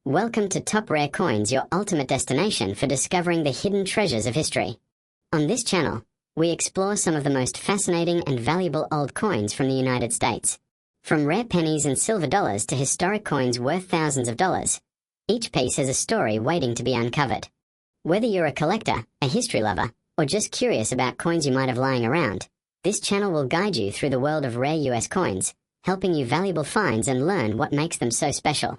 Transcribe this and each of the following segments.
Welcome to Top Rare Coins, your ultimate destination for discovering the hidden treasures of history. On this channel, we explore some of the most fascinating and valuable old coins from the United States. From rare pennies and silver dollars to historic coins worth thousands of dollars, each piece has a story waiting to be uncovered. Whether you're a collector, a history lover, or just curious about coins you might have lying around, this channel will guide you through the world of rare US coins, helping you valuable finds and learn what makes them so special.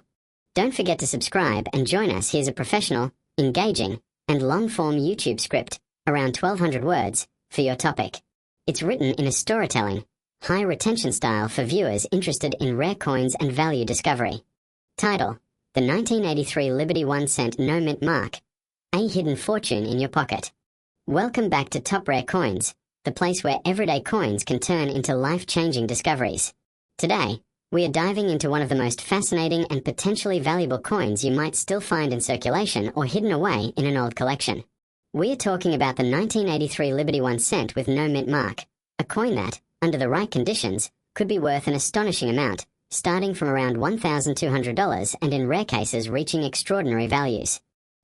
Don't forget to subscribe and join us. Here's a professional, engaging, and long-form YouTube script, around 1,200 words, for your topic. It's written in a storytelling, high-retention style for viewers interested in rare coins and value discovery. Title: The 1983 Liberty 1 cent no mint mark, a hidden fortune in your pocket. Welcome back to Top Rare Coins, the place where everyday coins can turn into life-changing discoveries. Today, we are diving into one of the most fascinating and potentially valuable coins you might still find in circulation or hidden away in an old collection. We are talking about the 1983 Liberty 1 cent with no mint mark, a coin that, under the right conditions, could be worth an astonishing amount, starting from around $1,200 and in rare cases reaching extraordinary values.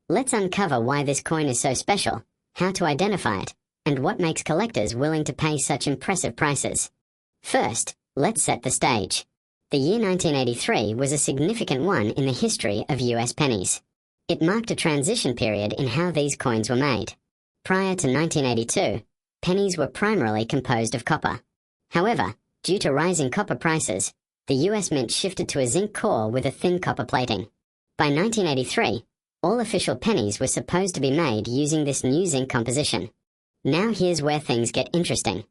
Let's uncover why this coin is so special, how to identify it, and what makes collectors willing to pay such impressive prices. First, let's set the stage. The year 1983 was a significant one in the history of US pennies. It marked a transition period in how these coins were made. Prior to 1982, pennies were primarily composed of copper. However, due to rising copper prices, the US Mint shifted to a zinc core with a thin copper plating. By 1983, all official pennies were supposed to be made using this new zinc composition. Now here's where things get interesting.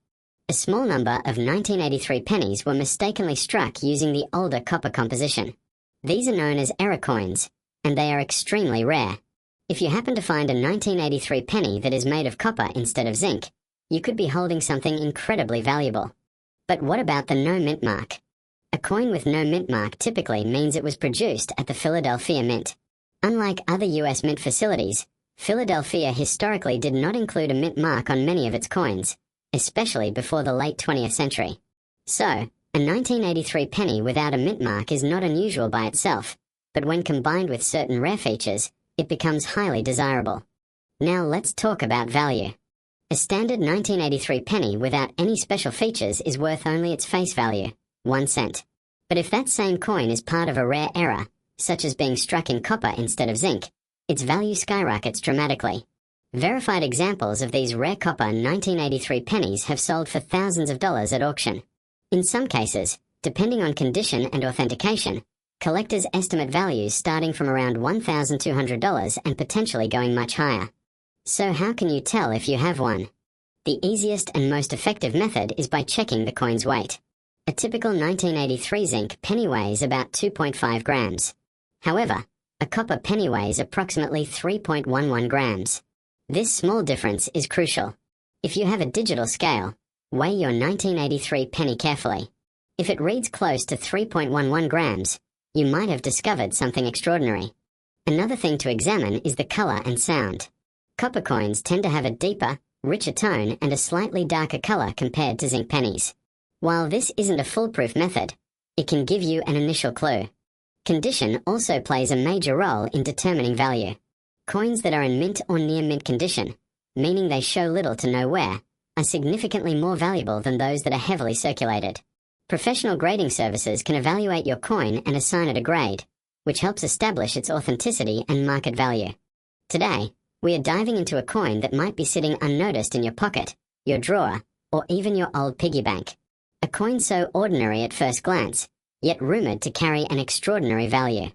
A small number of 1983 pennies were mistakenly struck using the older copper composition. These are known as error coins, and they are extremely rare. If you happen to find a 1983 penny that is made of copper instead of zinc, you could be holding something incredibly valuable. But what about the no mint mark? A coin with no mint mark typically means it was produced at the Philadelphia Mint. Unlike other US mint facilities, Philadelphia historically did not include a mint mark on many of its coins, especially before the late 20th century. So, a 1983 penny without a mint mark is not unusual by itself, but when combined with certain rare features, it becomes highly desirable. Now let's talk about value. A standard 1983 penny without any special features is worth only its face value, 1 cent. But if that same coin is part of a rare error, such as being struck in copper instead of zinc, its value skyrockets dramatically. Verified examples of these rare copper 1983 pennies have sold for thousands of dollars at auction. In some cases, depending on condition and authentication, collectors estimate values starting from around $1,200 and potentially going much higher. So how can you tell if you have one? The easiest and most effective method is by checking the coin's weight. A typical 1983 zinc penny weighs about 2.5 grams. However, a copper penny weighs approximately 3.11 grams. This small difference is crucial. If you have a digital scale, weigh your 1983 penny carefully. If it reads close to 3.11 grams, you might have discovered something extraordinary. Another thing to examine is the color and sound. Copper coins tend to have a deeper, richer tone and a slightly darker color compared to zinc pennies. While this isn't a foolproof method, it can give you an initial clue. Condition also plays a major role in determining value. Coins that are in mint or near mint condition, meaning they show little to no wear, are significantly more valuable than those that are heavily circulated. Professional grading services can evaluate your coin and assign it a grade, which helps establish its authenticity and market value. Today, we are diving into a coin that might be sitting unnoticed in your pocket, your drawer, or even your old piggy bank. A coin so ordinary at first glance, yet rumored to carry an extraordinary value.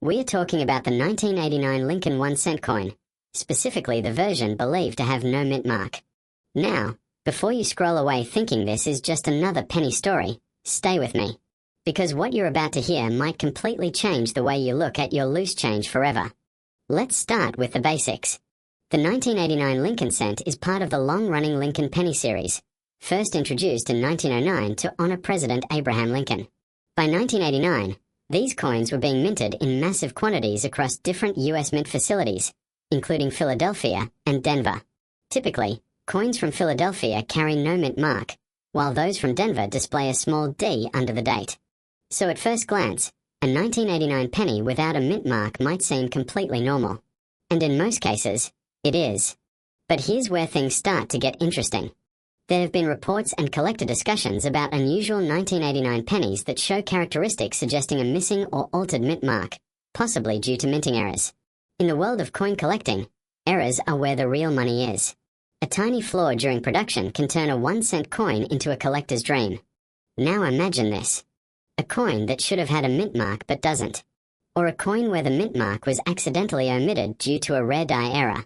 We are talking about the 1989 Lincoln 1 cent coin, specifically the version believed to have no mint mark. Now, before you scroll away thinking this is just another penny story, stay with me. Because what you're about to hear might completely change the way you look at your loose change forever. Let's start with the basics. The 1989 Lincoln cent is part of the long-running Lincoln penny series, first introduced in 1909 to honor President Abraham Lincoln. By 1989, these coins were being minted in massive quantities across different US Mint facilities, including Philadelphia and Denver. Typically, coins from Philadelphia carry no mint mark, while those from Denver display a small D under the date. So at first glance, A 1989 penny without a mint mark might seem completely normal. And in most cases, it is. But here's where things start to get interesting. There have been reports and collector discussions about unusual 1989 pennies that show characteristics suggesting a missing or altered mint mark, possibly due to minting errors. In the world of coin collecting, errors are where the real money is. A tiny flaw during production can turn a 1-cent coin into a collector's dream. Now imagine this. A coin that should have had a mint mark but doesn't. Or a coin where the mint mark was accidentally omitted due to a rare die error.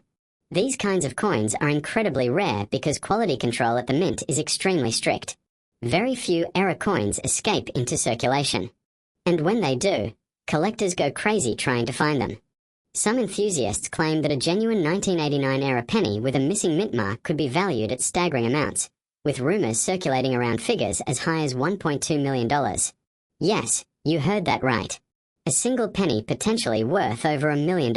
These kinds of coins are incredibly rare because quality control at the mint is extremely strict. Very few error coins escape into circulation. And when they do, collectors go crazy trying to find them. Some enthusiasts claim that a genuine 1989 error penny with a missing mint mark could be valued at staggering amounts, with rumors circulating around figures as high as $1.2 million. Yes, you heard that right. A single penny potentially worth over $1 million.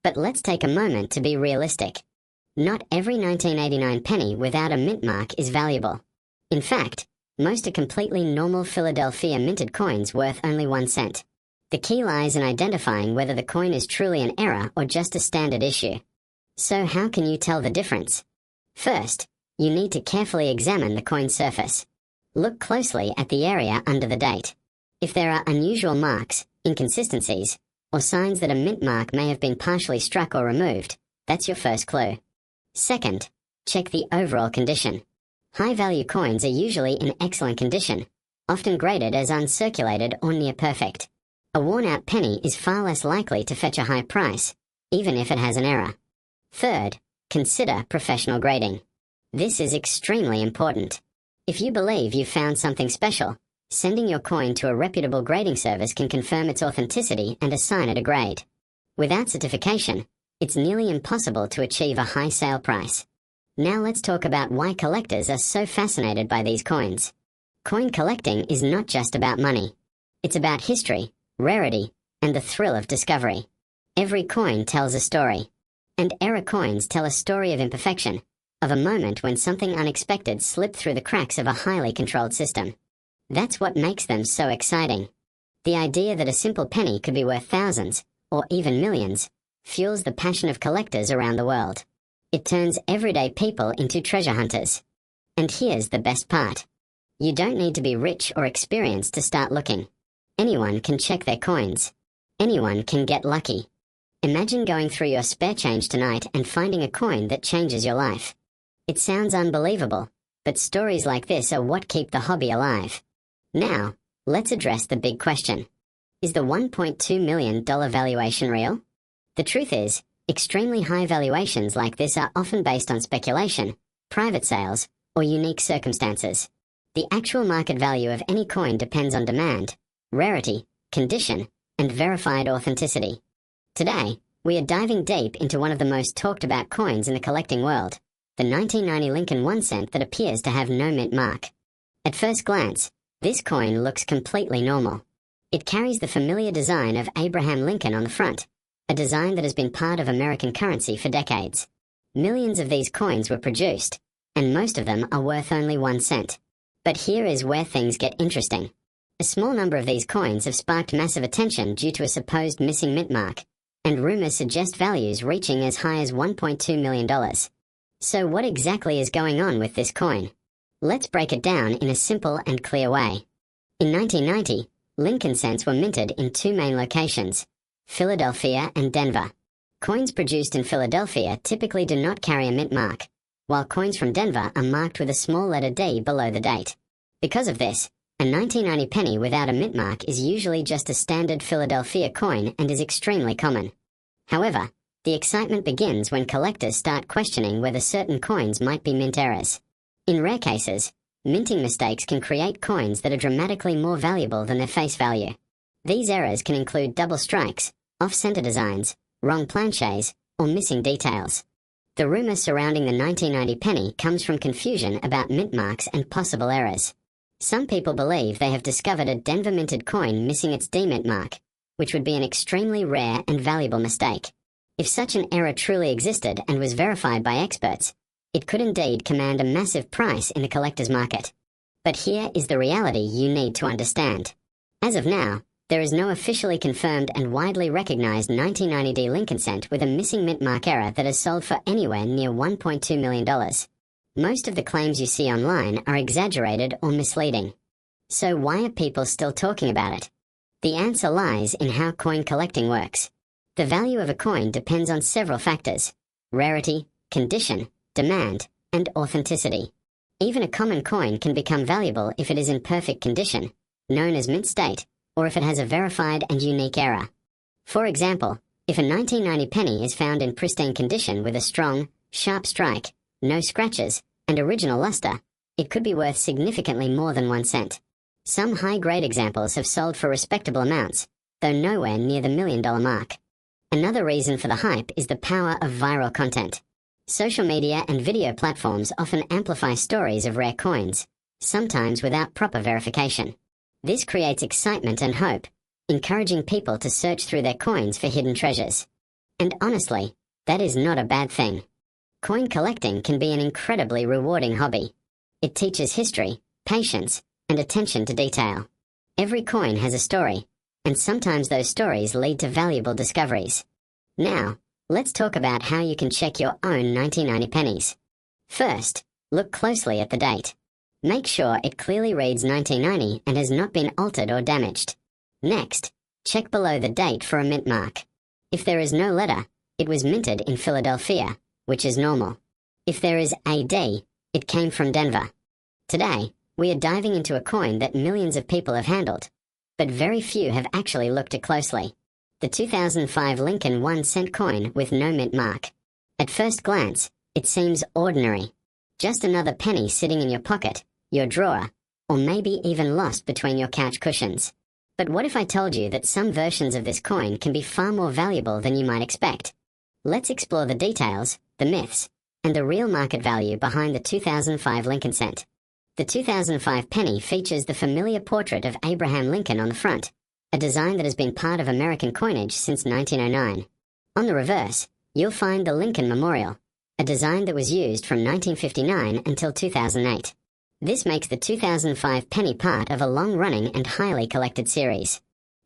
But let's take a moment to be realistic. Not every 1989 penny without a mint mark is valuable. In fact, most are completely normal Philadelphia minted coins worth only 1 cent. The key lies in identifying whether the coin is truly an error or just a standard issue. So how can you tell the difference? First, you need to carefully examine the coin's surface. Look closely at the area under the date. If there are unusual marks, inconsistencies, or signs that a mint mark may have been partially struck or removed, that's your first clue. Second, check the overall condition. High-value coins are usually in excellent condition, often graded as uncirculated or near perfect. A worn-out penny is far less likely to fetch a high price, even if it has an error. Third, consider professional grading. This is extremely important. If you believe you've found something special, sending your coin to a reputable grading service can confirm its authenticity and assign it a grade. Without certification, it's nearly impossible to achieve a high sale price. Now let's talk about why collectors are so fascinated by these coins. Coin collecting is not just about money. It's about history, rarity, and the thrill of discovery. Every coin tells a story. And error coins tell a story of imperfection, of a moment when something unexpected slipped through the cracks of a highly controlled system. That's what makes them so exciting. The idea that a simple penny could be worth thousands, or even millions, fuels the passion of collectors around the world. It turns everyday people into treasure hunters. And here's the best part. You don't need to be rich or experienced to start looking. Anyone can check their coins. Anyone can get lucky. Imagine going through your spare change tonight and finding a coin that changes your life. It sounds unbelievable, but stories like this are what keep the hobby alive. Now, let's address the big question. Is the $1.2 million valuation real? The truth is, extremely high valuations like this are often based on speculation, private sales, or unique circumstances. The actual market value of any coin depends on demand, rarity, condition, and verified authenticity. Today, we are diving deep into one of the most talked about coins in the collecting world, the 1990 Lincoln 1 cent that appears to have no mint mark. At first glance, this coin looks completely normal. It carries the familiar design of Abraham Lincoln on the front, a design that has been part of American currency for decades. Millions of these coins were produced, and most of them are worth only 1 cent. But here is where things get interesting. A small number of these coins have sparked massive attention due to a supposed missing mint mark, and rumors suggest values reaching as high as $1.2 million. So what exactly is going on with this coin? Let's break it down in a simple and clear way. In 1990, Lincoln cents were minted in 2 main locations, Philadelphia and Denver. Coins produced in Philadelphia typically do not carry a mint mark, while coins from Denver are marked with a small letter D below the date. Because of this, a 1990 penny without a mint mark is usually just a standard Philadelphia coin and is extremely common. However, the excitement begins when collectors start questioning whether certain coins might be mint errors. In rare cases, minting mistakes can create coins that are dramatically more valuable than their face value. These errors can include double strikes, off-center designs, wrong planchets, or missing details. The rumor surrounding the 1990 penny comes from confusion about mint marks and possible errors. Some people believe they have discovered a Denver minted coin missing its D-mint mark, which would be an extremely rare and valuable mistake. If such an error truly existed and was verified by experts, it could indeed command a massive price in the collector's market. But here is the reality you need to understand. As of now, There is no officially confirmed and widely recognized 1990D Lincoln cent with a missing mint mark error that has sold for anywhere near $1.2 million. Most of the claims you see online are exaggerated or misleading. So why are people still talking about it? The answer lies in how coin collecting works. The value of a coin depends on several factors: rarity, condition, demand, and authenticity. Even a common coin can become valuable if it is in perfect condition, known as mint state, or if it has a verified and unique error. For example, if a 1990 penny is found in pristine condition with a strong, sharp strike, no scratches, and original luster, it could be worth significantly more than 1 cent. Some high-grade examples have sold for respectable amounts, though nowhere near the $1 million mark. Another reason for the hype is the power of viral content. Social media and video platforms often amplify stories of rare coins, sometimes without proper verification. This creates excitement and hope, encouraging people to search through their coins for hidden treasures. And honestly, that is not a bad thing. Coin collecting can be an incredibly rewarding hobby. It teaches history, patience, and attention to detail. Every coin has a story, and sometimes those stories lead to valuable discoveries. Now, let's talk about how you can check your own 1990 pennies. First, look closely at the date. Make sure it clearly reads 1990 and has not been altered or damaged. Next, check below the date for a mint mark. If there is no letter, it was minted in Philadelphia, which is normal. If there is AD, it came from Denver. Today, we are diving into a coin that millions of people have handled, but very few have actually looked at closely. The 2005 Lincoln 1 cent coin with no mint mark. At first glance, it seems ordinary. Just another penny sitting in your pocket, your drawer, or maybe even lost between your couch cushions. But what if I told you that some versions of this coin can be far more valuable than you might expect? Let's explore the details, the myths, and the real market value behind the 2005 Lincoln cent. The 2005 penny features the familiar portrait of Abraham Lincoln on the front, a design that has been part of American coinage since 1909. On the reverse, you'll find the Lincoln Memorial, a design that was used from 1959 until 2008. This makes the 2005 penny part of a long-running and highly collected series.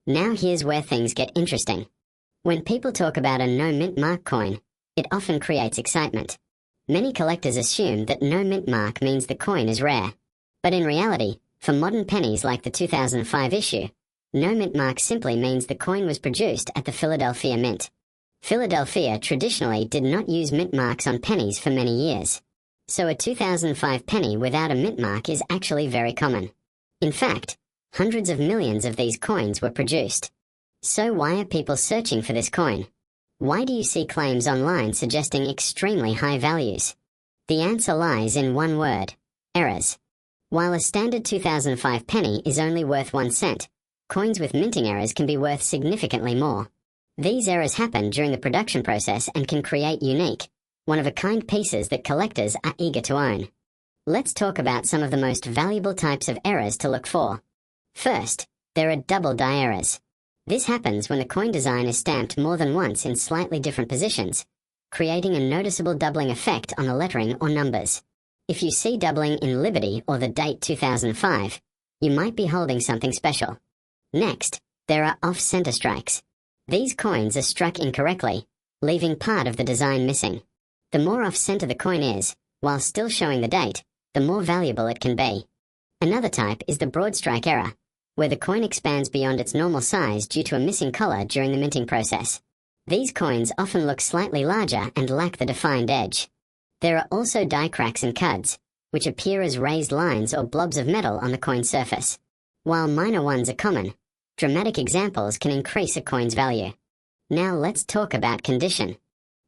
Now here's where things get interesting. When people talk about a no-mint mark coin, it often creates excitement. Many collectors assume that no mint mark means the coin is rare. But in reality, for modern pennies like the 2005 issue, no mint mark simply means the coin was produced at the Philadelphia Mint. Philadelphia traditionally did not use mint marks on pennies for many years. So a 2005 penny without a mint mark is actually very common. In fact, hundreds of millions of these coins were produced. So why are people searching for this coin? Why do you see claims online suggesting extremely high values? The answer lies in one word: errors. While a standard 2005 penny is only worth 1 cent, coins with minting errors can be worth significantly more. These errors happen during the production process and can create unique, one-of-a-kind pieces that collectors are eager to own. Let's talk about some of the most valuable types of errors to look for. First, there are double die errors. This happens when the coin design is stamped more than once in slightly different positions, creating a noticeable doubling effect on the lettering or numbers. If you see doubling in Liberty or the date 2005, you might be holding something special. Next, there are off-center strikes. These coins are struck incorrectly, leaving part of the design missing. The more off-center the coin is, while still showing the date, the more valuable it can be. Another type is the broad strike error, where the coin expands beyond its normal size due to a missing collar during the minting process. These coins often look slightly larger and lack the defined edge. There are also die cracks and cuds, which appear as raised lines or blobs of metal on the coin surface. While minor ones are common, dramatic examples can increase a coin's value. Now let's talk about condition.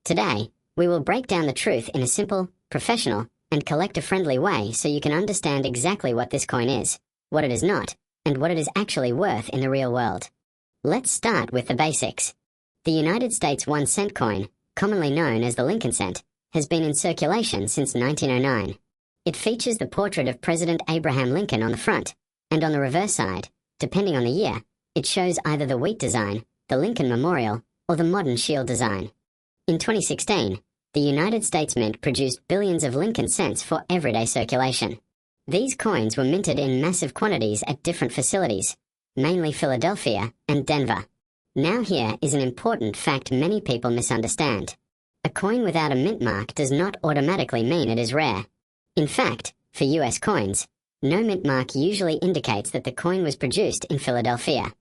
Today, we will break down the truth in a simple, professional, and collector-friendly way so you can understand exactly what this coin is, what it is not, and what it is actually worth in the real world. Let's start with the basics. The United States 1 cent coin, commonly known as the Lincoln cent, has been in circulation since 1909. It features the portrait of President Abraham Lincoln on the front, and on the reverse side, depending on the year, it shows either the wheat design, the Lincoln Memorial, or the modern shield design. In 2016, the United States Mint produced billions of Lincoln cents for everyday circulation. These coins were minted in massive quantities at different facilities, mainly Philadelphia and Denver. Now here is an important fact many people misunderstand. A coin without a mint mark does not automatically mean it is rare. In fact, for US coins, no mint mark usually indicates that the coin was produced in Philadelphia.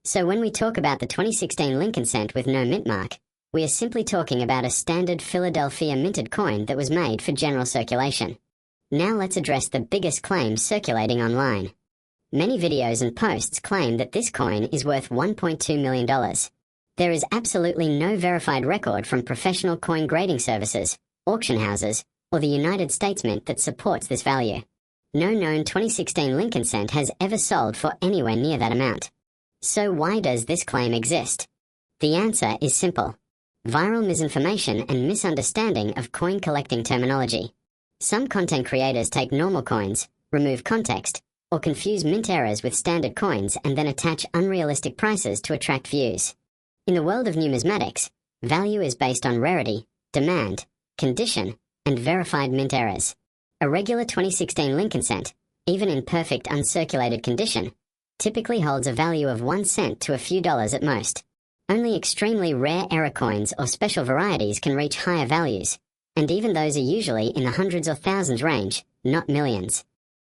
So when we talk about the 2016 Lincoln cent with no mint mark, we are simply talking about a standard Philadelphia minted coin that was made for general circulation. Now let's address the biggest claims circulating online. Many videos and posts claim that this coin is worth $1.2 million. There is absolutely no verified record from professional coin grading services, auction houses, or the United States Mint that supports this value. No known 2016 Lincoln cent has ever sold for anywhere near that amount. So why does this claim exist? The answer is simple. Viral misinformation and misunderstanding of coin collecting terminology. Some content creators take normal coins, remove context, or confuse mint errors with standard coins and then attach unrealistic prices to attract views. In the world of numismatics, value is based on rarity, demand, condition, and verified mint errors. A regular 2016 Lincoln cent, even in perfect uncirculated condition, typically holds a value of 1 cent to a few dollars at most. Only extremely rare error coins or special varieties can reach higher values, and even those are usually in the hundreds or thousands range, not millions.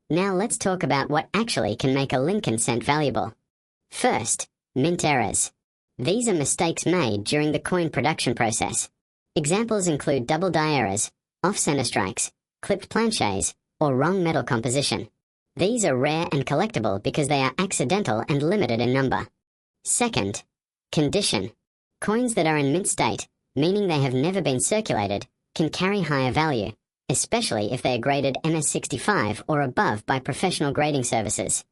Now let's talk about what actually can make a Lincoln cent valuable. First, mint errors. These are mistakes made during the coin production process. Examples include double die errors, off-center strikes, clipped planchets, or wrong metal composition. These are rare and collectible because they are accidental and limited in number. Second, condition. Coins that are in mint state, meaning they have never been circulated, can carry higher value, especially if they are graded MS65 or above by professional grading services.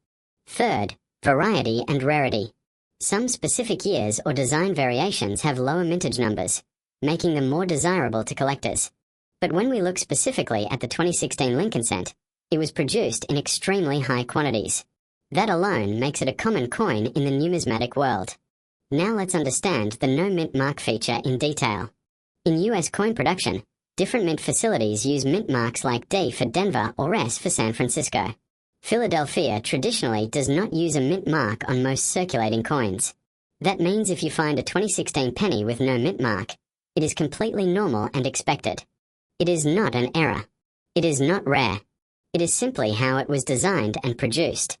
Third, variety and rarity. Some specific years or design variations have lower mintage numbers, making them more desirable to collectors. But when we look specifically at the 2016 Lincoln cent, it was produced in extremely high quantities. That alone makes it a common coin in the numismatic world. Now let's understand the no mint mark feature in detail. In US coin production, different mint facilities use mint marks like D for Denver or S for San Francisco. Philadelphia traditionally does not use a mint mark on most circulating coins. That means if you find a 2016 penny with no mint mark, it is completely normal and expected. It is not an error. It is not rare. It is simply how it was designed and produced.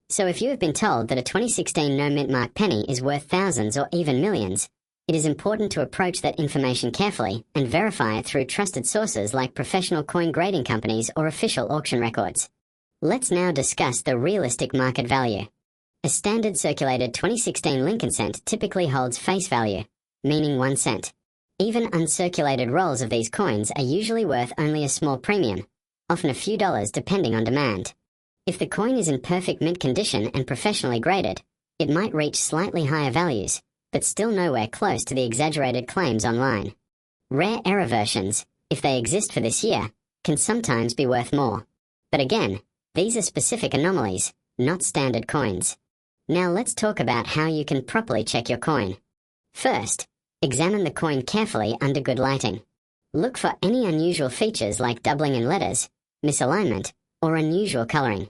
So if you have been told that a 2016 no mint mark penny is worth thousands or even millions, it is important to approach that information carefully and verify it through trusted sources like professional coin grading companies or official auction records. Let's now discuss the realistic market value. A standard circulated 2016 Lincoln cent typically holds face value, meaning 1 cent. Even uncirculated rolls of these coins are usually worth only a small premium, often a few dollars depending on demand. If the coin is in perfect mint condition and professionally graded, it might reach slightly higher values, but still nowhere close to the exaggerated claims online. Rare error versions, if they exist for this year, can sometimes be worth more. But again, these are specific anomalies, not standard coins. Now let's talk about how you can properly check your coin. First, examine the coin carefully under good lighting. Look for any unusual features like doubling in letters, misalignment, or unusual coloring.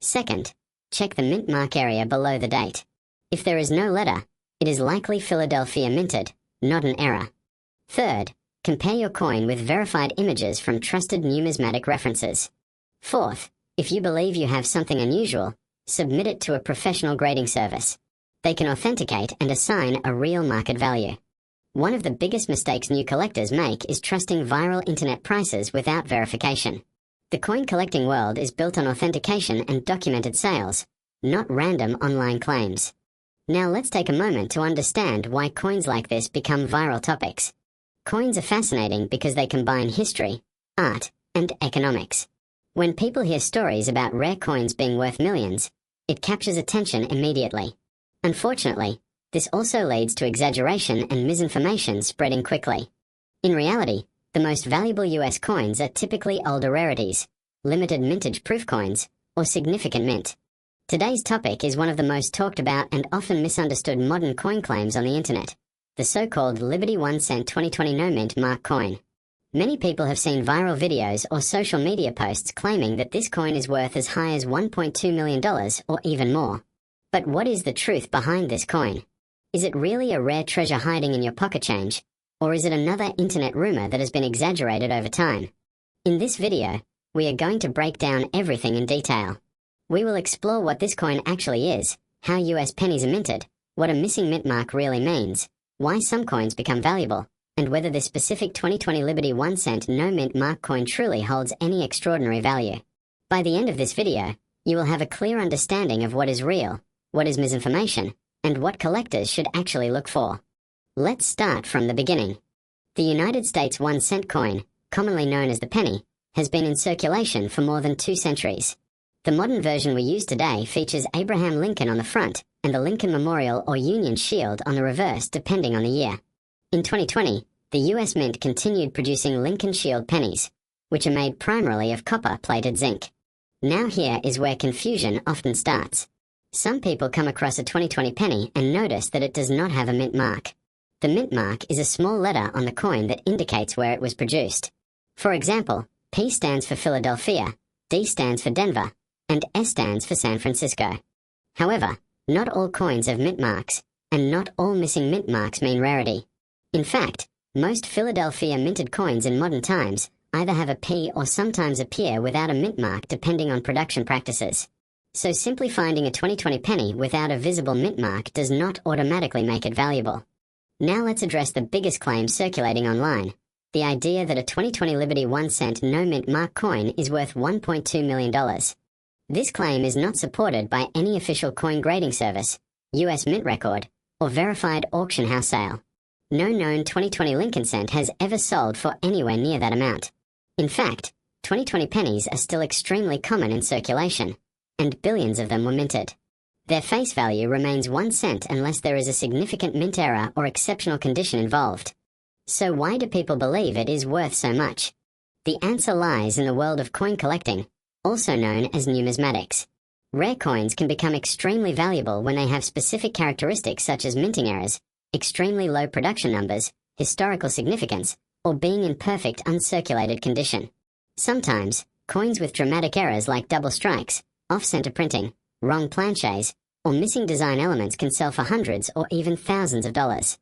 Second, check the mint mark area below the date. If there is no letter, it is likely Philadelphia minted, not an error. Third, compare your coin with verified images from trusted numismatic references. Fourth, if you believe you have something unusual, submit it to a professional grading service. They can authenticate and assign a real market value. One of the biggest mistakes new collectors make is trusting viral internet prices without verification. The coin collecting world is built on authentication and documented sales, not random online claims. Now let's take a moment to understand why coins like this become viral topics. Coins are fascinating because they combine history, art, and economics. When people hear stories about rare coins being worth millions, it captures attention immediately. Unfortunately, this also leads to exaggeration and misinformation spreading quickly. In reality, the most valuable US coins are typically older rarities, limited mintage proof coins, or significant mint. Today's topic is one of the most talked about and often misunderstood modern coin claims on the internet, the so-called Liberty 1 cent 2020 no mint mark coin. Many people have seen viral videos or social media posts claiming that this coin is worth as high as $1.2 million or even more. But what is the truth behind this coin? Is it really a rare treasure hiding in your pocket change? Or is it another internet rumor that has been exaggerated over time? In this video, we are going to break down everything in detail. We will explore what this coin actually is, how US pennies are minted, what a missing mint mark really means, why some coins become valuable, and whether this specific 2020 Liberty 1 cent no mint mark coin truly holds any extraordinary value. By the end of this video, you will have a clear understanding of what is real, what is misinformation, and what collectors should actually look for. Let's start from the beginning. The United States 1 cent coin, commonly known as the penny, has been in circulation for more than 2 centuries. The modern version we use today features Abraham Lincoln on the front and the Lincoln Memorial or Union Shield on the reverse depending on the year. In 2020, the US Mint continued producing Lincoln Shield pennies, which are made primarily of copper-plated zinc. Now here is where confusion often starts. Some people come across a 2020 penny and notice that it does not have a mint mark. The mint mark is a small letter on the coin that indicates where it was produced. For example, P stands for Philadelphia, D stands for Denver, and S stands for San Francisco. However, not all coins have mint marks, and not all missing mint marks mean rarity. In fact, most Philadelphia minted coins in modern times either have a P or sometimes appear without a mint mark depending on production practices. So simply finding a 2020 penny without a visible mint mark does not automatically make it valuable. Now let's address the biggest claim circulating online, the idea that a 2020 Liberty 1 cent no mint mark coin is worth $1.2 million. This claim is not supported by any official coin grading service, US Mint Record, or verified auction house sale. No known 2020 Lincoln cent has ever sold for anywhere near that amount. In fact, 2020 pennies are still extremely common in circulation, and billions of them were minted. Their face value remains 1 cent unless there is a significant mint error or exceptional condition involved. So why do people believe it is worth so much? The answer lies in the world of coin collecting, also known as numismatics. Rare coins can become extremely valuable when they have specific characteristics such as minting errors, extremely low production numbers, historical significance, or being in perfect uncirculated condition. Sometimes, coins with dramatic errors like double strikes, off-center printing, wrong planchets, or missing design elements can sell for hundreds or even thousands of dollars.